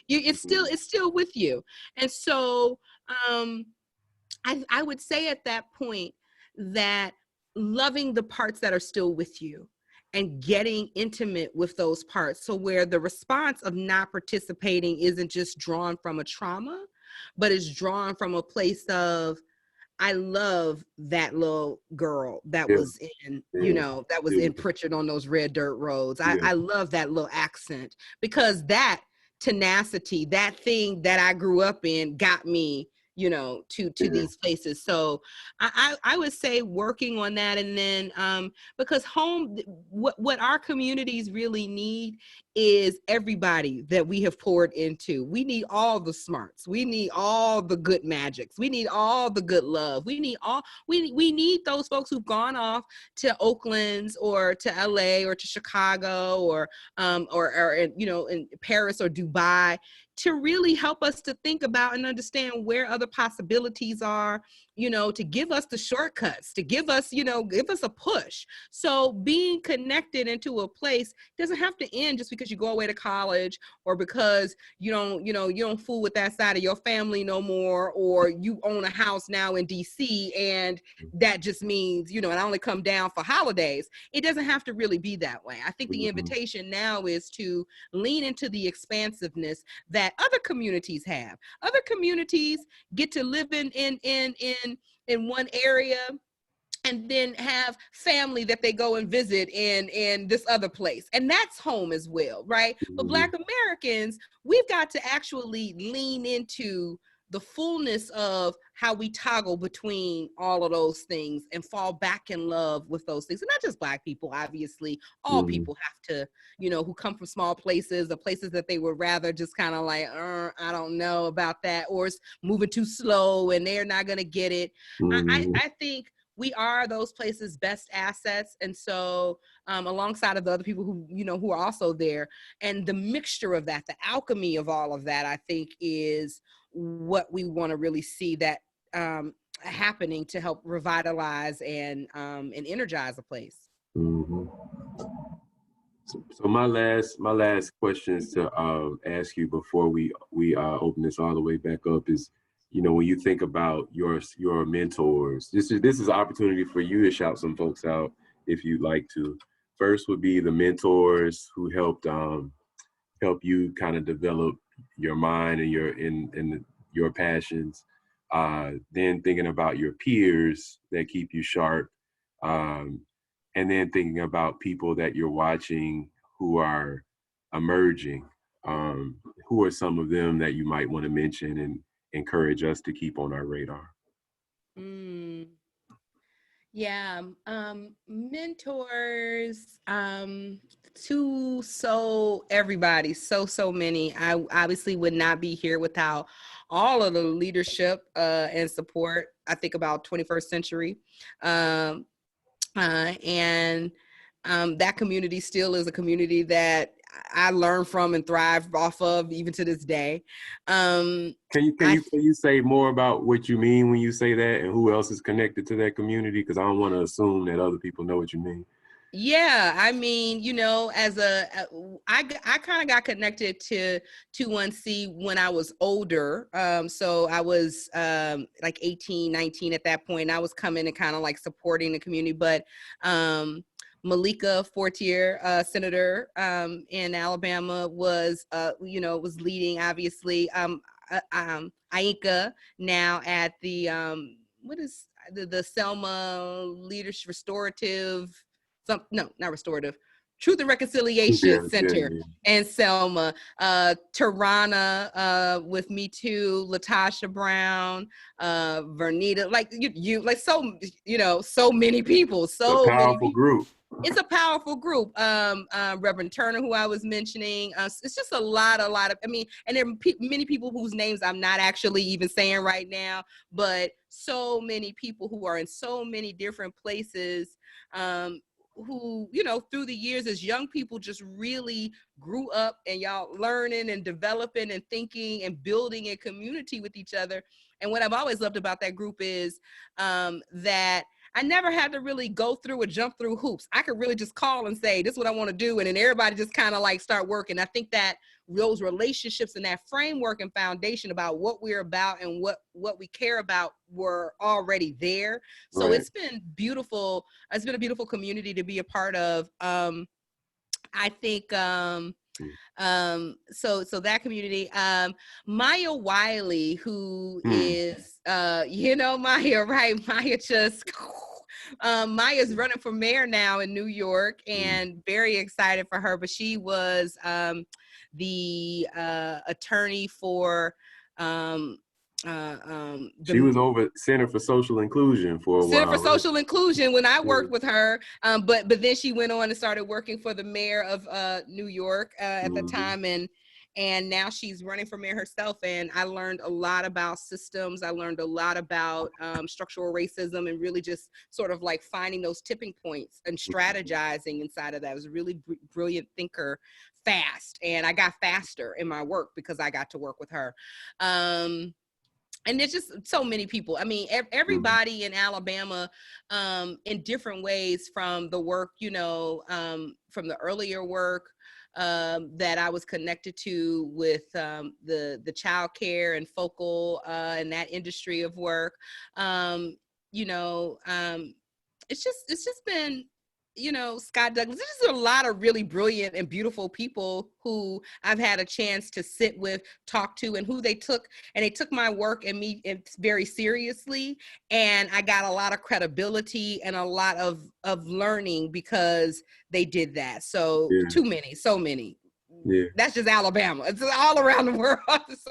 it's still with you. And so I would say at that point that loving the parts that are still with you and getting intimate with those parts, so where the response of not participating isn't just drawn from a trauma, but is drawn from a place of, I love that little girl that Yeah, was in, yeah, that was yeah, in Pritchard on those red dirt roads. yeah. I love that little accent, because that tenacity, that thing that I grew up in, got me, to Yeah. these places. So I would say working on that. And then because home, what our communities really need is everybody that we have poured into. We need all the smarts. We need all the good magics. We need all the good love. We need those folks who've gone off to Oakland's or to LA or to Chicago or in Paris or Dubai, to really help us to think about and understand where other possibilities are, to give us the shortcuts, to give us a push. So being connected into a place doesn't have to end just because because you go away to college, or because you don't fool with that side of your family no more, or you own a house now in DC, and that just means, and I only come down for holidays. It doesn't have to really be that way. I think the invitation now is to lean into the expansiveness that other communities have. Other communities get to live in one area and then have family that they go and visit in this other place, and that's home as well, right? But Black Americans, we've got to actually lean into the fullness of how we toggle between all of those things and fall back in love with those things. And not just Black people, obviously, all people have to, who come from small places or places that they would rather just kind of like, I don't know about that, or it's moving too slow and they're not going to get it. I think we are those places' best assets. And so alongside of the other people who are also there, and the mixture of that, the alchemy of all of that, I think is what we want to really see that happening to help revitalize and energize a place. So my last question is to ask you before we open this all the way back up is, when you think about your mentors, this is an opportunity for you to shout some folks out if you'd like to. First would be the mentors who helped help you kind of develop your mind and your passions. Then thinking about your peers that keep you sharp, and then thinking about people that you're watching who are emerging. Who are some of them that you might want to mention and encourage us to keep on our radar? Yeah, mentors, to everybody, so many. I obviously would not be here without all of the leadership and support. I think about 21st century. And that community still is a community that I learn from and thrive off of even to this day. Can you say more about what you mean when you say that, and who else is connected to that community? Because I don't want to assume that other people know what you mean. Yeah, I mean, I kind of got connected to 21C when I was older. So I was like 18, 19 at that point. I was coming and kind of like supporting the community. But Malika Fortier, senator in Alabama, was was leading, obviously. Aika now at the what is the Selma Leadership Restorative. Not restorative, Truth and Reconciliation Center in Selma. Tarana with Me Too, Latasha Brown, Vernita, like you like so many people, so many people. Group. It's a powerful group. Reverend Turner, who I was mentioning, it's just a lot of, and there are many people whose names I'm not actually even saying right now, but so many people who are in so many different places, who, through the years as young people just really grew up, and y'all learning and developing and thinking and building a community with each other. And what I've always loved about that group is that I never had to really go through or jump through hoops. I could really just call and say, this is what I want to do. And then everybody just kind of like start working. I think that those relationships and that framework and foundation about what we're about and what we care about were already there. So It's been beautiful. It's been a beautiful community to be a part of. I think, so that community, Maya Wiley, who is, Maya, right? Maya just, Maya's running for mayor now in New York, and very excited for her, but she was, the, attorney for, she was over Center for Social Inclusion for a while. Center for Social Inclusion when I worked with her, but then she went on and started working for the mayor of New York at the time, and now she's running for mayor herself. And I learned a lot about systems. I learned a lot about structural racism, and really just sort of like finding those tipping points and strategizing inside of that. I was a really brilliant thinker, fast, and I got faster in my work because I got to work with her. And there's just so many people. I mean, everybody in Alabama, in different ways, from the work, from the earlier work, that I was connected to with the child care and focal and that industry of work. You know, it's just been, you know, Scott Douglas. There's just a lot of really brilliant and beautiful people who I've had a chance to sit with, talk to, and who they took my work and me very seriously. And I got a lot of credibility and a lot of learning because they did that. So Yeah. so many. Yeah. That's just Alabama. It's all around the world.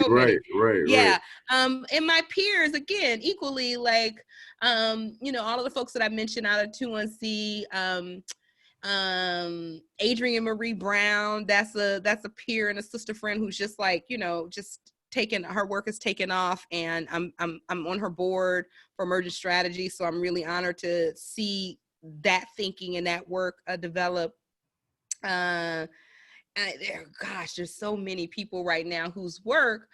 So many. Right. Yeah. And my peers, again, equally, like, you know, all of the folks that I mentioned out of 21C, Adrienne Marie Brown, that's a peer and a sister friend who's just like, you know, just taken, her work is taken off, and I'm on her board for emergent strategy. So I'm really honored to see that thinking and that work develop. Gosh, there's so many people right now whose work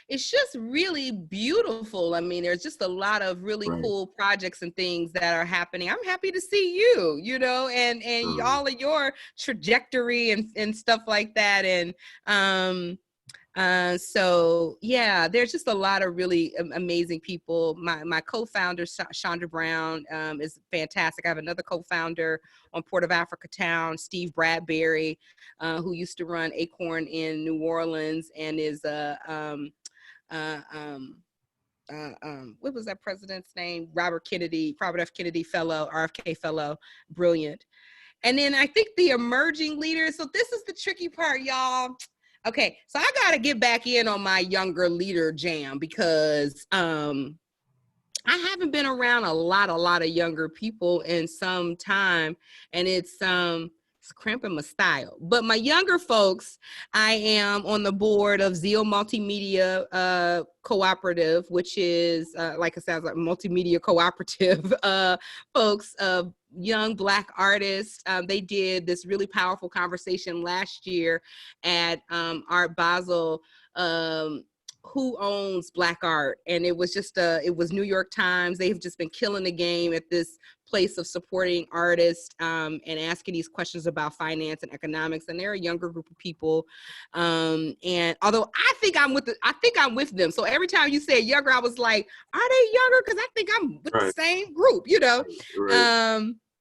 is just really beautiful. I mean, there's just a lot of really cool projects and things that are happening. I'm happy to see you, you know, and all of your trajectory and stuff like that. And so yeah, there's just a lot of really amazing people. My co-founder Chandra Brown is fantastic. I have another co-founder on Port of Africa Town, Steve Bradbury, who used to run Acorn in New Orleans and is what was that president's name? Robert F. Kennedy fellow, RFK fellow, brilliant. And then I think the emerging leaders. So this is the tricky part, y'all. Okay, so I got to get back in on my younger leader jam because I haven't been around a lot of younger people in some time, and it's cramping my style. But my younger folks, I am on the board of Zeal Multimedia Cooperative, which is like it sounds like multimedia cooperative folks, young Black artists. They did this really powerful conversation last year at Art Basel, who owns Black art, and it was just it was New York Times. They've just been killing the game at this place of supporting artists and asking these questions about finance and economics. And they're a younger group of people, and although I think I'm with them. So every time you say younger, I was like, are they younger? Because I think I'm with the same group, you know.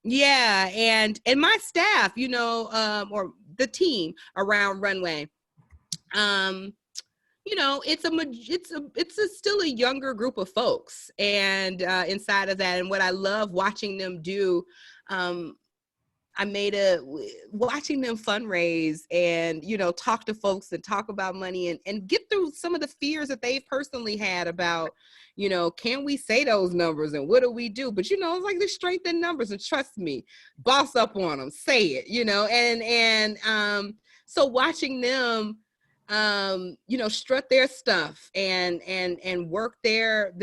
Yeah, and my staff, you know, or the team around Runway. You know, it's still a younger group of folks, and inside of that, and what I love watching them do, watching them fundraise and, you know, talk to folks and talk about money and get through some of the fears that they've personally had about, you know, can we say those numbers and what do we do? But, you know, it's like they're strength in numbers, and trust me, boss up on them, say it, you know, and so watching them, you know, strut their stuff and work their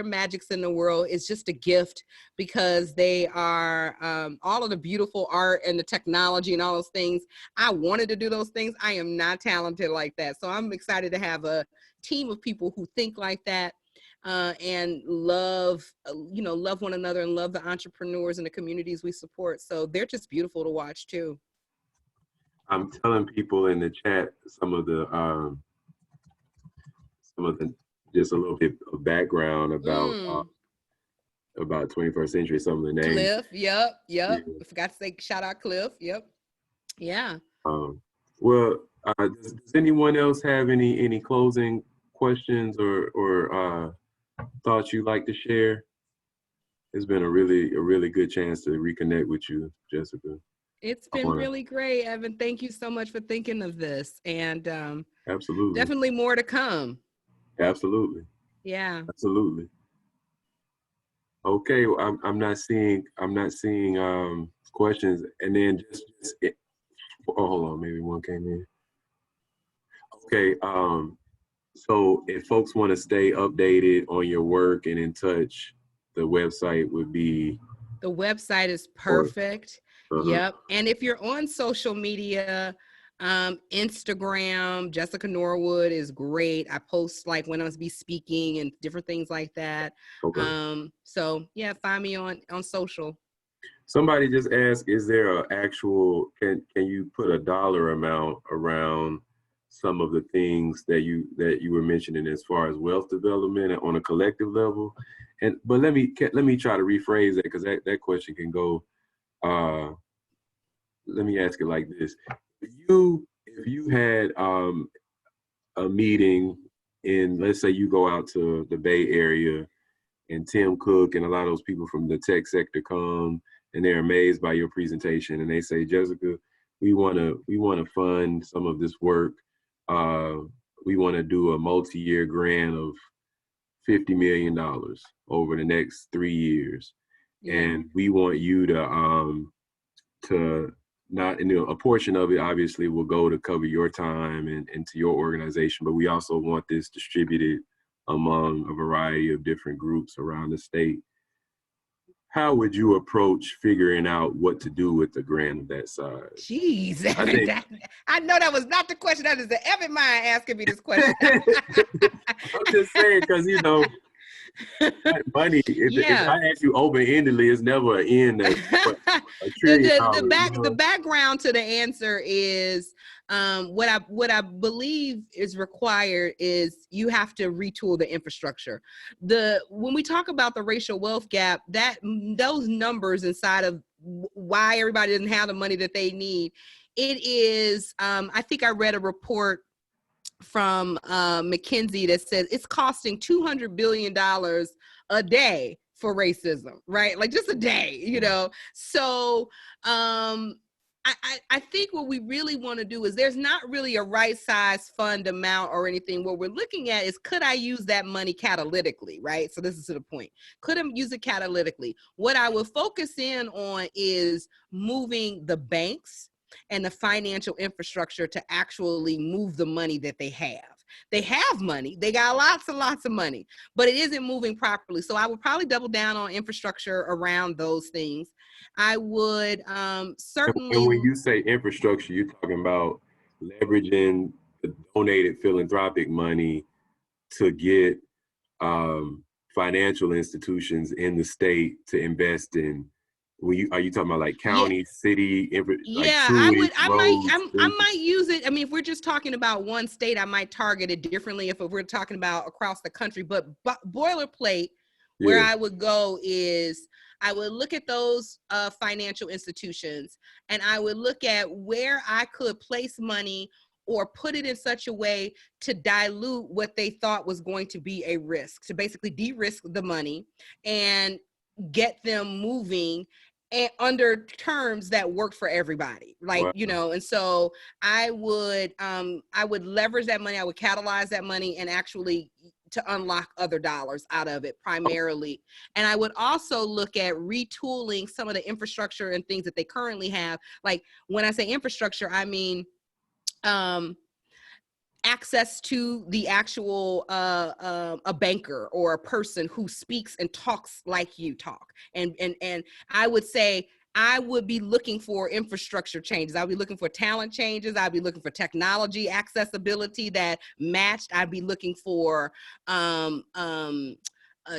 magics in the world is just a gift, because they are all of the beautiful art and the technology and all those things. I wanted to do those things. I am not talented like that. So I'm excited to have a team of people who think like that and love, you know, love one another and love the entrepreneurs and the communities we support. So they're just beautiful to watch too. I'm telling people in the chat some of the just a little bit of background about 21st Century, some of the names. Cliff, yep. I forgot to say shout out Cliff, yep. Yeah. Well, does anyone else have any closing questions or thoughts you'd like to share? It's been a really good chance to reconnect with you, Jessica. It's been really great, Evan. Thank you so much for thinking of this, and absolutely, definitely more to come. Absolutely. Yeah. Absolutely. Okay, well, I'm not seeing questions, and then hold on, maybe one came in. Okay, so if folks want to stay updated on your work and in touch, the website would be. The website is perfect. Yep. And if you're on social media, Instagram, Jessica Norwood is great. I post like when I was speaking and different things like that. So yeah, find me on social. Somebody just asked, is there a actual, can you put a dollar amount around some of the things that you were mentioning as far as wealth development on a collective level? And but let me try to rephrase that, because that question can go, uh let me ask it like this. If you had a meeting in, let's say you go out to the Bay Area, and Tim Cook and a lot of those people from the tech sector come and they're amazed by your presentation, and they say, Jessica, we want to fund some of this work. Uh, we want to do a multi-year grant of $50 million over the next 3 years, Yeah. and we want you to not, and a portion of it obviously will go to cover your time and to your organization, but we also want this distributed among a variety of different groups around the state. How would you approach figuring out what to do with a grant of that size? Jeez, I Evan, think I know that was not the question. That is the Evan mind asking me this question. I'm just saying, because money. If Yeah. I ask you open endedly, it's never an end. That's what, $1 trillion. The background to the answer is what I believe is required is you have to retool the infrastructure. When we talk about the racial wealth gap, that those numbers inside of why everybody doesn't have the money that they need, it is I think I read a report from McKinsey that says it's costing $200 billion a day for racism, right? Like just a day, you know? So I think what we really want to do is, there's not really a right size fund amount or anything. What we're looking at is, could I use that money catalytically, right? So this is to the point. Could I use it catalytically? What I will focus in on is moving the banks and the financial infrastructure to actually move the money that they have. They have money. They got lots and lots of money, but it isn't moving properly. So I would probably double down on infrastructure around those things. I would certainly. And when you say infrastructure, you're talking about leveraging the donated philanthropic money to get financial institutions in the state to invest in. Are you talking about like Yeah. county, city, like Yeah, sewage, roads? I might use it. I mean, if we're just talking about one state, I might target it differently if we're talking about across the country. But boilerplate, where Yeah. I would go is, I would look at those financial institutions, and I would look at where I could place money or put it in such a way to dilute what they thought was going to be a risk, to basically de-risk the money and get them moving and under terms that work for everybody, like, Wow. you know. And so I would leverage that money, I would catalyze that money, and actually to unlock other dollars out of it primarily. And I would also look at retooling some of the infrastructure and things that they currently have. Like, when I say infrastructure, I mean access to the actual a banker or a person who speaks and talks like you talk. And I would say, I would be looking for infrastructure changes. I'll be looking for talent changes. I'll be looking for technology accessibility that matched. I'd be looking for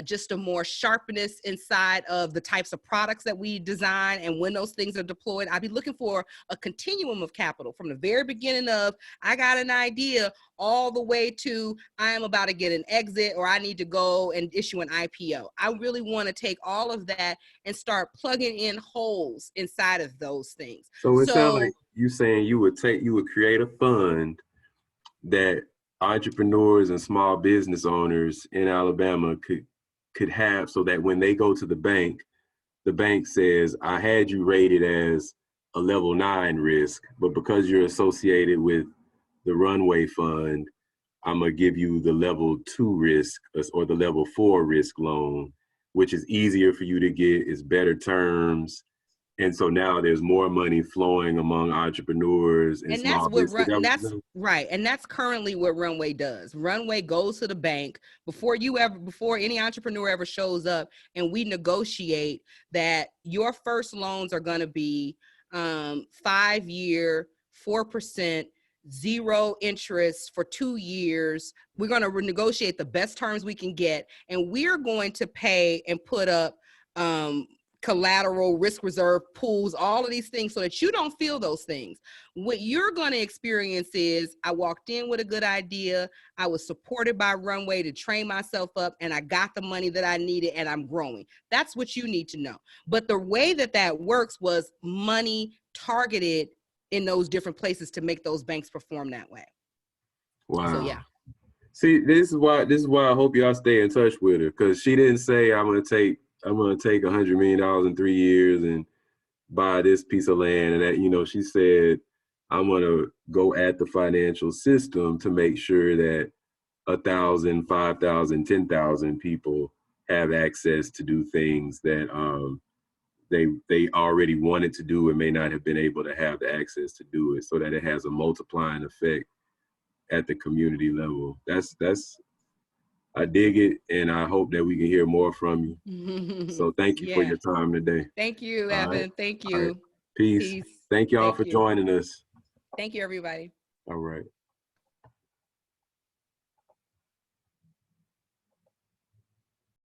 just a more sharpness inside of the types of products that we design, and when those things are deployed. I'd be looking for a continuum of capital from the very beginning of, I got an idea, all the way to, I am about to get an exit, or I need to go and issue an IPO. I really want to take all of that and start plugging in holes inside of those things. So it sounds like you saying you would create a fund that entrepreneurs and small business owners in Alabama could have, so that when they go to the bank says, I had you rated as a level 9 risk, but because you're associated with the Runway Fund, I'm gonna give you the level 2 risk or the level 4 risk loan, which is easier for you to get, is better terms. And so now there's more money flowing among entrepreneurs and small businesses. That's right. And that's currently what Runway does. Runway goes to the bank before any entrepreneur ever shows up, and we negotiate that your first loans are going to be 5-year, 4%, zero interest for 2 years. We're going to renegotiate the best terms we can get, and we're going to pay and put up collateral, risk reserve pools, all of these things, so that you don't feel those things. What you're going to experience is, I walked in with a good idea, I was supported by Runway to train myself up, and I got the money that I needed, and I'm growing. That's what you need to know. But the way that that works was money targeted in those different places to make those banks perform that way. Wow. So yeah. See, this is why I hope y'all stay in touch with her, because she didn't say I'm gonna take $100 million in 3 years and buy this piece of land and that. You know, she said I'm gonna go at the financial system to make sure that 1,000, 5,000, 10,000 people have access to do things that they already wanted to do and may not have been able to have the access to do it, so that it has a multiplying effect at the community level. That's I dig it, and I hope that we can hear more from you. So thank you for your time today. Thank you, Evan. Right. Thank you. Right. Peace. Thank y'all for joining us. Thank you, everybody. All right.